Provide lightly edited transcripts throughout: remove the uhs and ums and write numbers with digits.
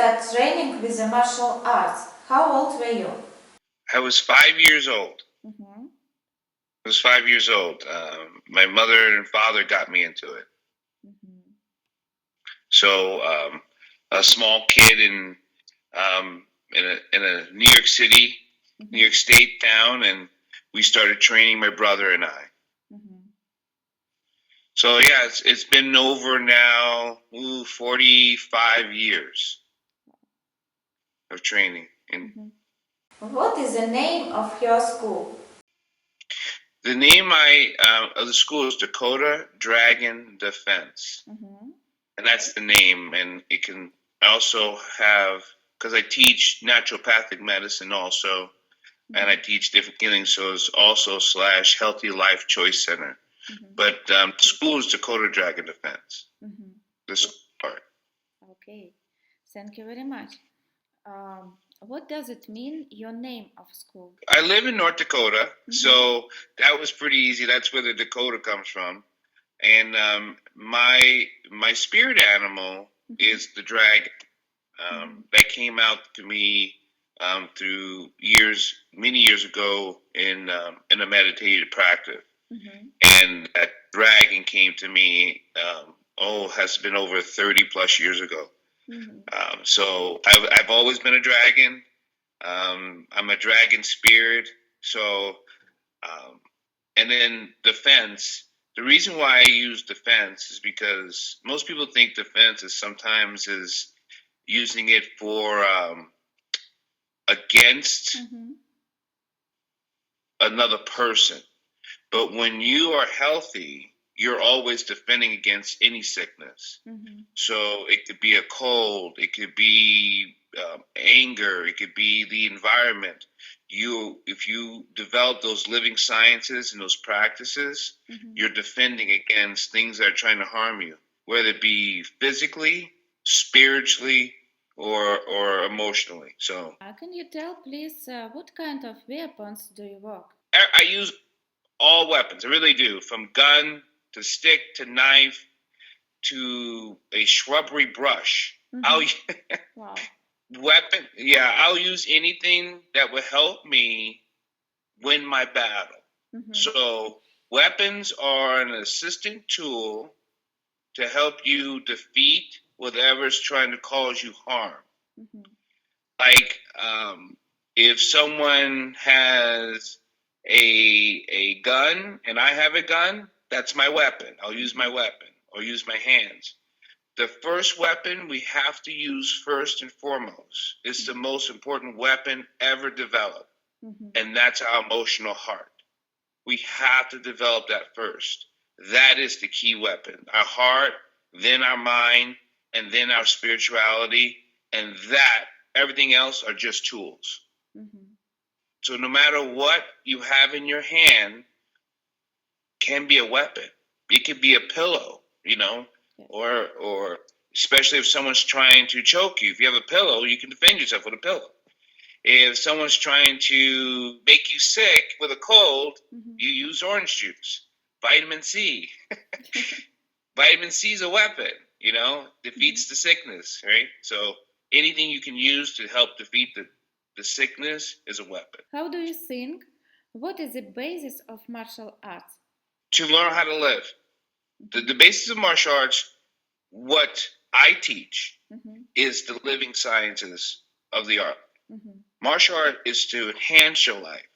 start training with the martial arts? How old were you? I was 5 years old. Mm-hmm. I was 5 years old. My mother and father got me into it. Mm-hmm. So a small kid in a New York City, Mm-hmm. New York State town, and we started training, my brother and I. Mm-hmm. So yeah, it's been over now 45 years of training. And What is the name of your school? the name of the school is Dakota Dragon Defense, Mm-hmm. and that's the name. And it can also have, because I teach naturopathic medicine also, and I teach different healing, so it's also / Healthy Life Choice Center. Mm-hmm. But the school is Dakota Dragon Defense. Mm-hmm. This part. Okay, thank you very much. What does it mean, your name of school? I live in North Dakota, so that was pretty easy. That's where the Dakota comes from. And my spirit animal is the dragon. That came out to me through many years ago in a meditative practice. And that dragon came to me. Has been over 30 plus years ago. So I've always been a dragon. I'm a dragon spirit. So, and then defense. The reason why I use defense is because most people think defense is sometimes is using it for against another person. But when you are healthy, you're always defending against any sickness. So it could be a cold, it could be anger, it could be the environment. If you develop those living sciences and those practices, you're defending against things that are trying to harm you, whether it be physically, spiritually, or emotionally. So can you tell, please, what kind of weapons do you work? I use all weapons. I really do, from gun to stick to knife to a shrubbery brush. I'll Wow. weapon. Yeah, I'll use anything that will help me win my battle. So weapons are an assistant tool to help you defeat whatever's trying to cause you harm. Like if someone has a gun and I have a gun, that's my weapon. I'll use my weapon or use my hands. The first weapon we have to use first and foremost. It's the most important weapon ever developed, and that's our emotional heart. We have to develop that first. That is the key weapon. Our heart, then our mind, and then our spirituality, and that everything else are just tools. So no matter what you have in your hand can be a weapon. It could be a pillow, or especially if someone's trying to choke you. If you have a pillow, you can defend yourself with a pillow. If someone's trying to make you sick with a cold, you use orange juice, vitamin C. Vitamin C is a weapon, defeats the sickness, right? So anything you can use to help defeat the sickness is a weapon. How do you think? What is the basis of martial arts? To learn how to live. The basis of martial arts, what I teach, is the living sciences of the art. Martial art is to enhance your life,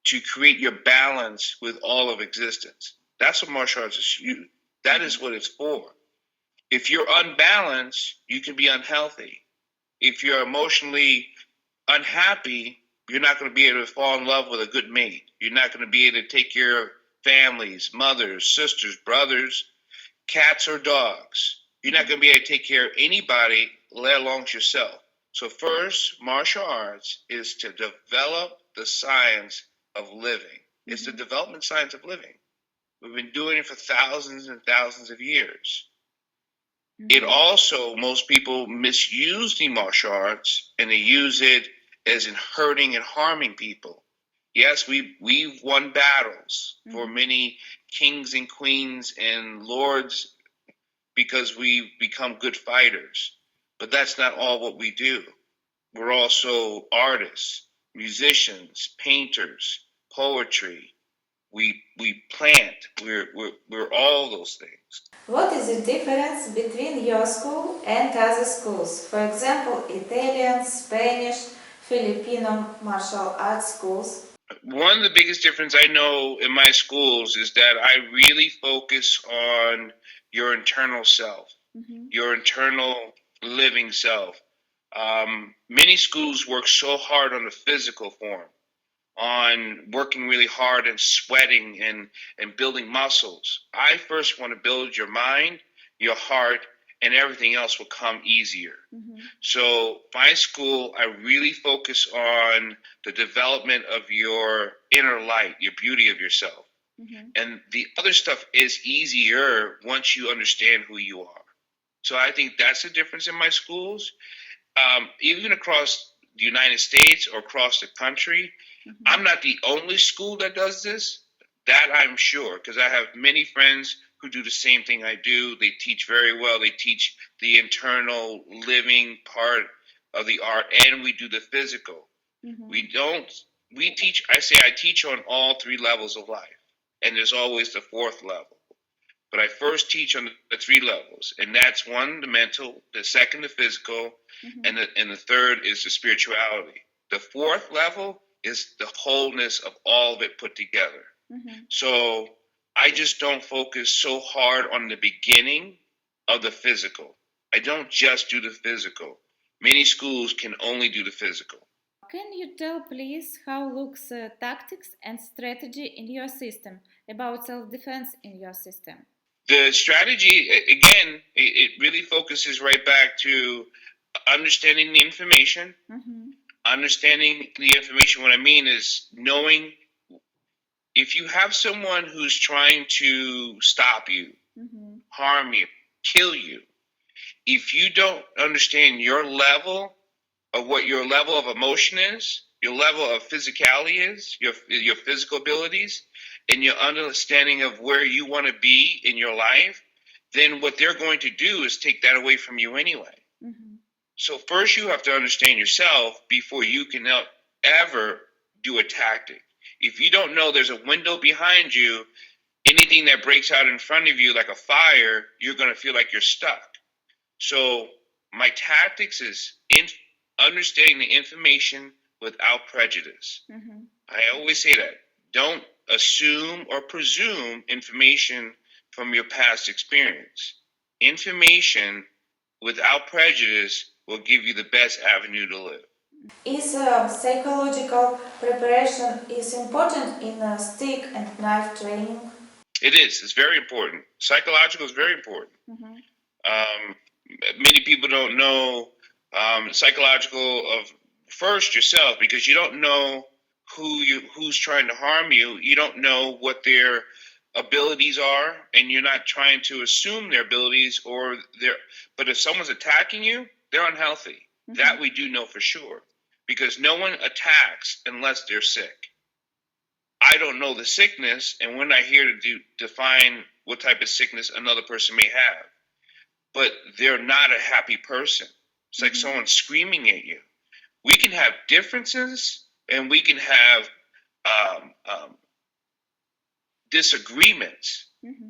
to create your balance with all of existence. That's what martial arts is. That is what it's for. If you're unbalanced, you can be unhealthy. If you're emotionally unhappy, you're not going to be able to fall in love with a good mate. You're not going to be able to take care of families, mothers, sisters, brothers, cats or dogs. You're not going to be able to take care of anybody, let alone yourself. So first, martial arts is to develop the science of living. It's the development science of living. We've been doing it for thousands and thousands of years. It also, most people misuse the martial arts and they use it as in hurting and harming people. Yes, we've won battles for many kings and queens and lords because we've become good fighters. But that's not all what we do. We're also artists, musicians, painters, poetry. We plant. We're all those things. What is the difference between your school and other schools? For example, Italian, Spanish, Filipino martial arts schools? One of the biggest difference I know in my schools is that I really focus on your internal self, your internal living self. Many schools work so hard on the physical form, on working really hard and sweating and building muscles. I first want to build your mind, your heart, and everything else will come easier. So my school, I really focus on the development of your inner light, your beauty of yourself. And the other stuff is easier once you understand who you are. So I think that's the difference in my schools. Even across the United States or across the country, I'm not the only school that does this. That I'm sure, because I have many friends who do the same thing I do. They teach very well. They teach the internal living part of the art, and we do the physical. We don't. We teach. I teach on all three levels of life, and there's always the fourth level. But I first teach on the three levels, and that's one, the mental, the second, the physical, and the third is the spirituality. The fourth level is the wholeness of all of it put together. So I just don't focus so hard on the beginning of the physical. I don't just do the physical. Many schools can only do the physical. Can you tell, please, how looks tactics and strategy in your system, about self-defense in your system? The strategy, again, it really focuses right back to understanding the information. Understanding the information, what I mean is knowing if you have someone who's trying to stop you, harm you, kill you, if you don't understand your level of what your level of emotion is, your level of physicality is, your physical abilities, and your understanding of where you want to be in your life, then what they're going to do is take that away from you anyway. So first you have to understand yourself before you can ever do a tactic. If you don't know there's a window behind you, anything that breaks out in front of you like a fire, you're going to feel like you're stuck. So my tactics is understanding the information without prejudice. I always say that. Don't assume or presume information from your past experience. Information without prejudice will give you the best avenue to live. Is psychological preparation is important in stick and knife training? It is. It's very important. Psychological is very important. Um, Many people don't know psychological of first yourself because you don't know who's trying to harm you. You don't know what their abilities are, and you're not trying to assume their abilities or their. But if someone's attacking you, they're unhealthy. That we do know for sure because no one attacks unless they're sick. I don't know the sickness, and we're not here to define what type of sickness another person may have. But they're not a happy person. It's like someone screaming at you. We can have differences, and we can have disagreements,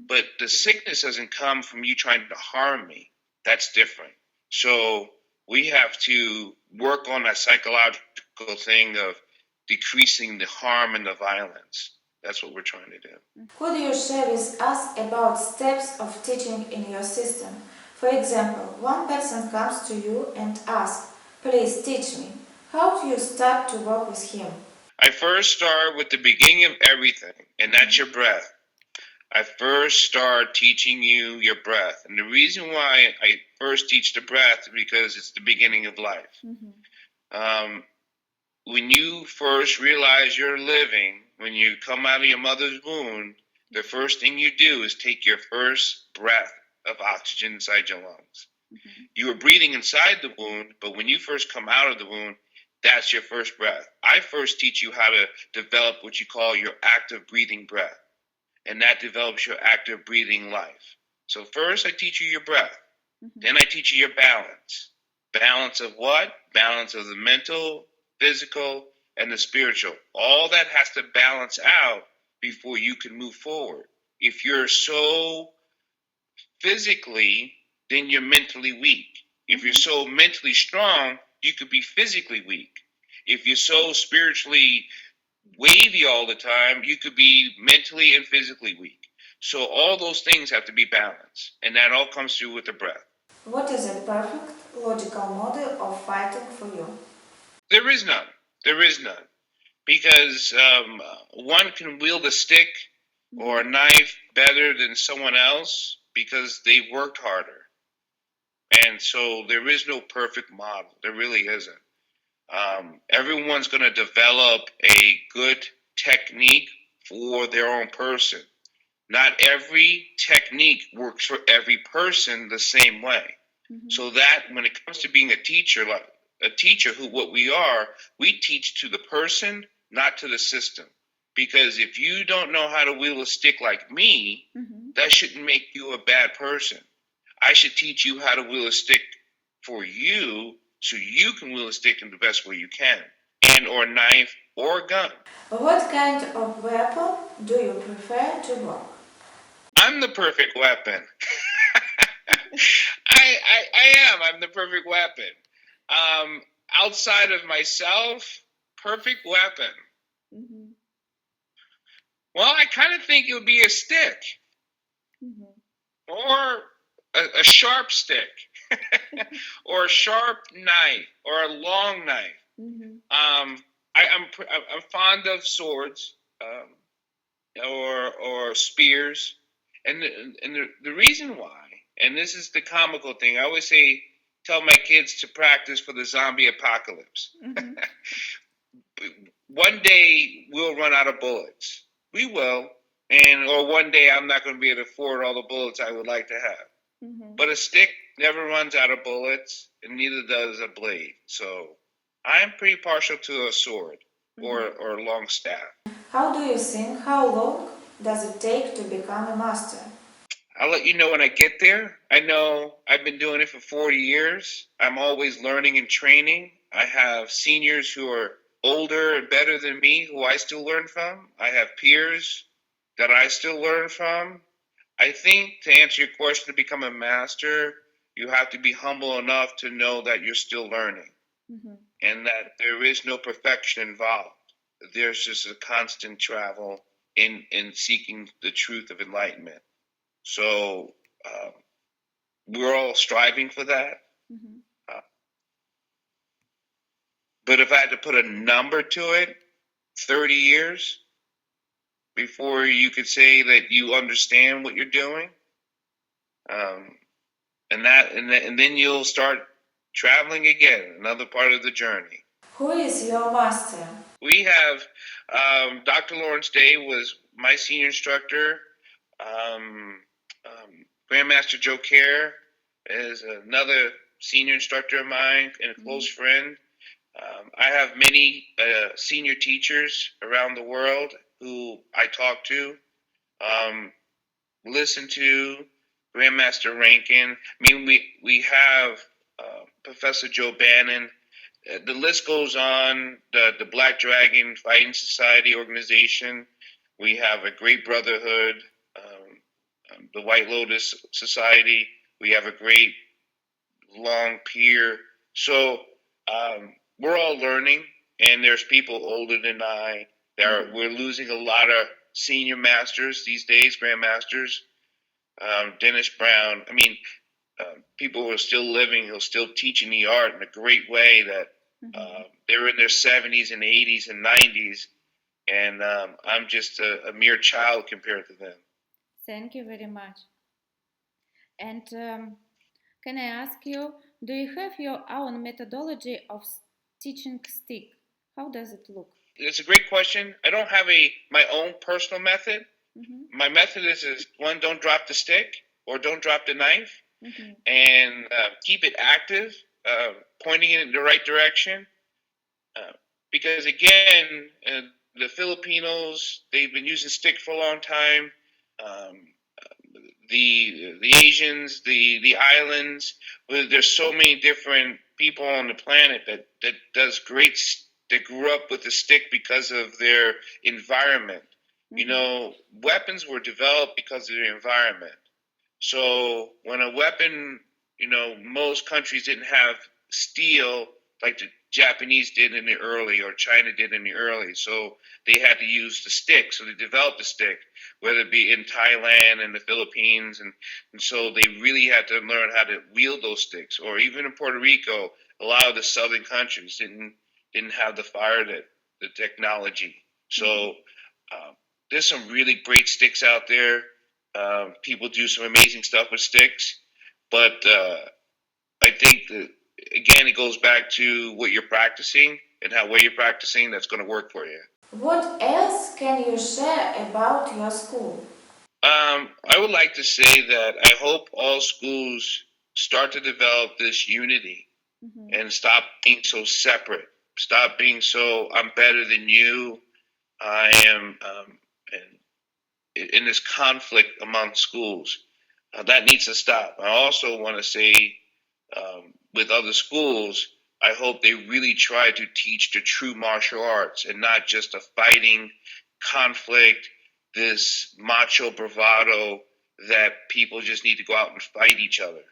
but the sickness doesn't come from you trying to harm me. That's different. So we have to work on that psychological thing of decreasing the harm and the violence. That's what we're trying to do. Could you share with us about steps of teaching in your system? For example, one person comes to you and asks, please teach me. How do you start to work with him? I first start with the beginning of everything, and that's your breath. I first start teaching you your breath. And the reason why I first teach the breath is because it's the beginning of life. When you first realize you're living, when you come out of your mother's womb, the first thing you do is take your first breath of oxygen inside your lungs. You are breathing inside the wound, but when you first come out of the wound, that's your first breath. I first teach you how to develop what you call your active breathing breath, and that develops your active breathing life. So first I teach you your breath, then I teach you your balance, Balance of what? Balance of the mental, physical, and the spiritual. All that has to balance out before you can move forward. If you're so physically, then you're mentally weak. If you're so mentally strong, you could be physically weak. If you're so spiritually wavy all the time, you could be mentally and physically weak. So all those things have to be balanced, and that all comes through with the breath. What is a perfect logical model of fighting for you? There is none. There is none. Because one can wield a stick or a knife better than someone else because they worked harder. And so there is no perfect model. There really isn't. Everyone's going to develop a good technique for their own person. Not every technique works for every person the same way. So that when it comes to being a teacher, like a teacher who what we are, we teach to the person, not to the system. Because if you don't know how to wield a stick like me, that shouldn't make you a bad person. I should teach you how to wield a stick for you so you can wield a stick in the best way you can. And or knife or gun. What kind of weapon do you prefer to work? I'm the perfect weapon. I am. I'm the perfect weapon. Outside of myself, perfect weapon. Well, I kind of think it would be a stick or a sharp stick or a sharp knife or a long knife. I'm fond of swords or spears, and the reason why, and this is the comical thing, I always tell my kids to practice for the zombie apocalypse. One day we'll run out of bullets. We will, or one day I'm not going to be able to afford all the bullets I would like to have. But a stick never runs out of bullets, and neither does a blade. So I'm pretty partial to a sword or a long staff. How do you think? How long does it take to become a master? I'll let you know when I get there. I know I've been doing it for 40 years. I'm always learning and training. I have seniors who are older and better than me who I still learn from. I have peers that I still learn from. I think to answer your question, to become a master, you have to be humble enough to know that you're still learning and that there is no perfection involved. There's just a constant travel in seeking the truth of enlightenment. So we're all striving for that. But if I had to put a number to it, 30 years before you could say that you understand what you're doing. And then you'll start traveling again, another part of the journey. Who is your master? We have Dr. Lawrence Day was my senior instructor. Grandmaster Joe Kerr is another senior instructor of mine and a close friend. I have many senior teachers around the world who I talk to, listen to, Grandmaster Rankin. I mean, we have Professor Joe Bannon. The list goes on. The Black Dragon Fighting Society organization. We have a Great Brotherhood, the White Lotus Society. We have a great long peer. So we're all learning, and there's people older than I. We're losing a lot of senior masters these days, grandmasters. Dennis Brown. I mean, people who are still living, who are still teaching the art in a great way. That they're in their 70s and 80s and 90s, and I'm just a mere child compared to them. Thank you very much. And can I ask you, do you have your own methodology of teaching stick? How does it look? It's a great question. I don't have my own personal method. My method is one, don't drop the stick or don't drop the knife, and keep it active, pointing it in the right direction. Because again, the Filipinos, they've been using stick for a long time. The Asians, the islands, there's so many different people on the planet that does great. That grew up with a stick because of their environment. You know, weapons were developed because of their environment. So when a weapon, you know, most countries didn't have steel like the Japanese did in the early or China did in the early. So they had to use the stick. So they developed the stick, whether it be in Thailand and the Philippines. And so they really had to learn how to wield those sticks. Or even in Puerto Rico, a lot of the southern countries didn't have the fire, the technology. So there's some really great sticks out there. People do some amazing stuff with sticks, but I think that again, it goes back to what you're practicing and how well you're practicing. That's going to work for you. What else can you share about your school? I would like to say that I hope all schools start to develop this unity and stop being so separate. Stop being so I'm better than you. I am, and in this conflict among schools. That needs to stop. I also want to say, with other schools, I hope they really try to teach the true martial arts and not just a fighting conflict, this macho bravado that people just need to go out and fight each other.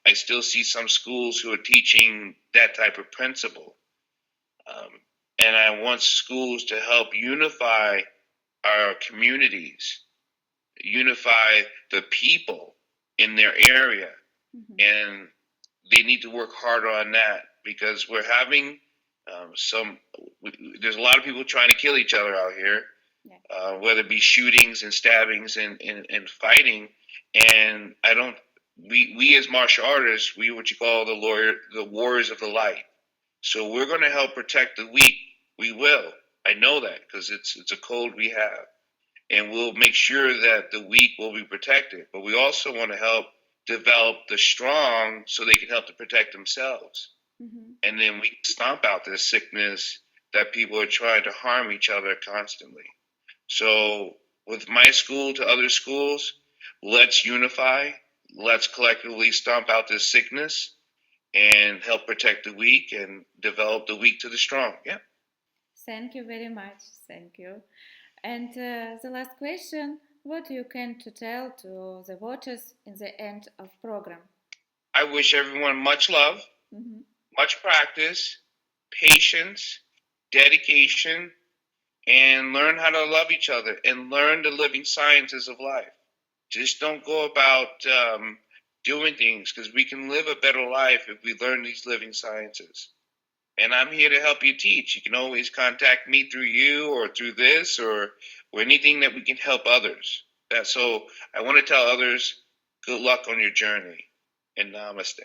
I still see some schools who are teaching that type of principle. And I want schools to help unify our communities, unify the people in their area. And they need to work harder on that because we're having there's a lot of people trying to kill each other out here, whether it be shootings and stabbings and fighting. And I don't, we as martial artists, we what you call the warriors of the light. So we're going to help protect the weak. We will. I know that because it's a code we have, and we'll make sure that the weak will be protected. But we also want to help develop the strong so they can help to protect themselves. And then we can stomp out this sickness that people are trying to harm each other constantly. So with my school to other schools, let's unify. Let's collectively stomp out this sickness and help protect the weak and develop the weak to the strong. Yeah. Thank you very much. Thank you. And the last question, what you can to tell to the watchers in the end of program? I wish everyone much love, much practice, patience, dedication, and learn how to love each other and learn the living sciences of life. Just don't go about doing things because we can live a better life if we learn these living sciences. And I'm here to help you teach. You can always contact me through you or through this or anything that we can help others. So I want to tell others good luck on your journey and namaste.